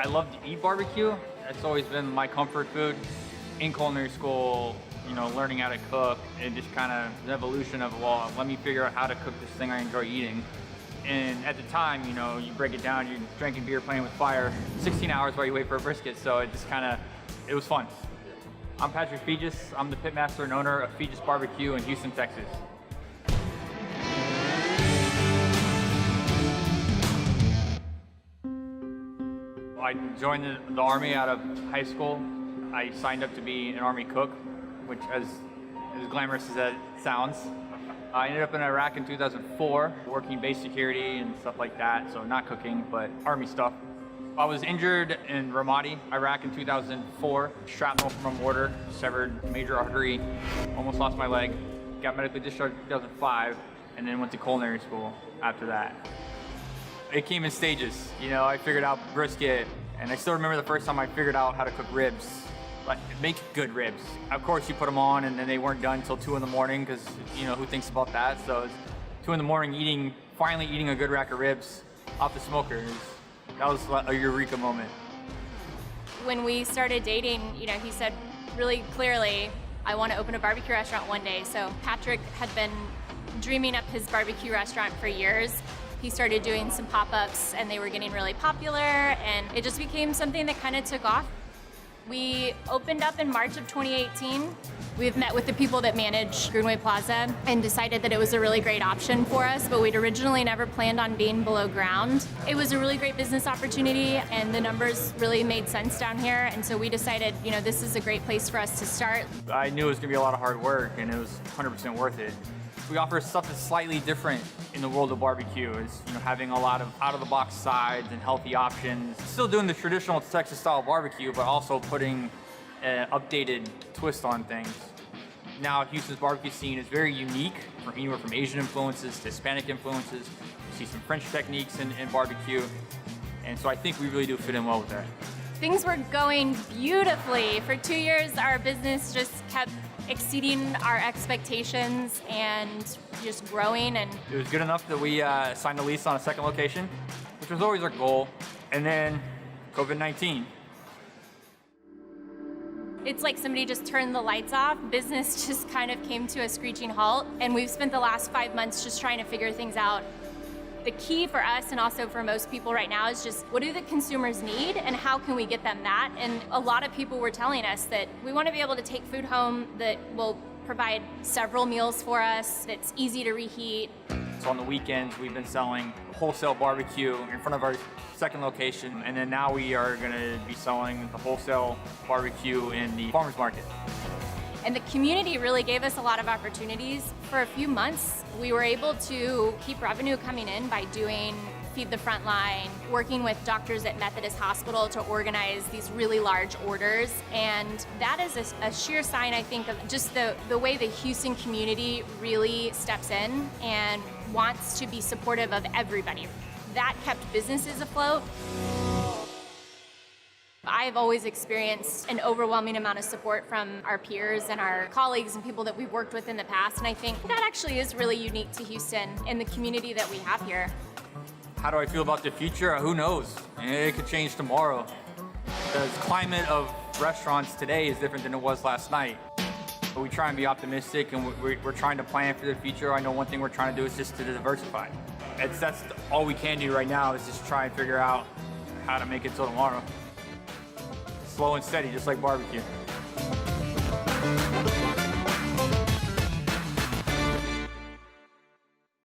I love to eat barbecue. That's always been my comfort food. In culinary school, learning how to cook, and just kind of the evolution of, well, let me figure out how to cook this thing I enjoy eating. And at the time, you break it down, you're drinking beer, playing with fire, 16 hours while you wait for a brisket, so it just it was fun. I'm Patrick Feges. I'm the pitmaster and owner of Feges Barbecue in Houston, Texas. I joined the Army out of high school. I signed up to be an Army cook, which as glamorous as that sounds. I ended up in Iraq in 2004, working base security and stuff like that, so not cooking, but Army stuff. I was injured in Ramadi, Iraq in 2004, shrapnel from a mortar, severed major artery, almost lost my leg, got medically discharged in 2005, and then went to culinary school after that. It came in stages. I figured out brisket, and I still remember the first time I figured out how to cook ribs. Like, make good ribs. Of course, you put them on, and then they weren't done until 2 in the morning, because who thinks about that? So it's 2 in the morning, finally eating a good rack of ribs off the smoker. That was a eureka moment. When we started dating, he said really clearly, I want to open a barbecue restaurant one day. So Patrick had been dreaming up his barbecue restaurant for years. He started doing some pop-ups, and they were getting really popular, and it just became something that kind of took off. We opened up in March of 2018. We've met with the people that manage Greenway Plaza and decided that it was a really great option for us, but we'd originally never planned on being below ground. It was a really great business opportunity, and the numbers really made sense down here, and so we decided, this is a great place for us to start. I knew it was gonna be a lot of hard work, and it was 100% worth it. We offer stuff that's slightly different in the world of barbecue. Is having a lot of out-of-the-box sides and healthy options. Still doing the traditional Texas-style barbecue, but also putting an updated twist on things. Now, Houston's barbecue scene is very unique, from anywhere from Asian influences to Hispanic influences. You see some French techniques in barbecue, and so I think we really do fit in well with that. Things were going beautifully. For 2 years, our business just kept exceeding our expectations and just growing. And it was good enough that we signed a lease on a second location, which was always our goal. And then COVID-19. It's like somebody just turned the lights off. Business just kind of came to a screeching halt, and we've spent the last 5 months just trying to figure things out. The key for us, and also for most people right now, is just what do the consumers need and how can we get them that? And a lot of people were telling us that we want to be able to take food home that will provide several meals for us, that's easy to reheat. So on the weekends, we've been selling wholesale barbecue in front of our second location, and then now we are going to be selling the wholesale barbecue in the farmers market. And the community really gave us a lot of opportunities. For a few months, we were able to keep revenue coming in by doing Feed the Frontline, working with doctors at Methodist Hospital to organize these really large orders. And that is a sheer sign, I think, of just the way the Houston community really steps in and wants to be supportive of everybody. That kept businesses afloat. I've always experienced an overwhelming amount of support from our peers and our colleagues and people that we've worked with in the past, and I think that actually is really unique to Houston and the community that we have here. How do I feel about the future? Who knows? It could change tomorrow. The climate of restaurants today is different than it was last night. But we try and be optimistic, and we're trying to plan for the future. I know one thing we're trying to do is just to diversify. That's all we can do right now, is just try and figure out how to make it till tomorrow. Slow and steady, just like barbecue.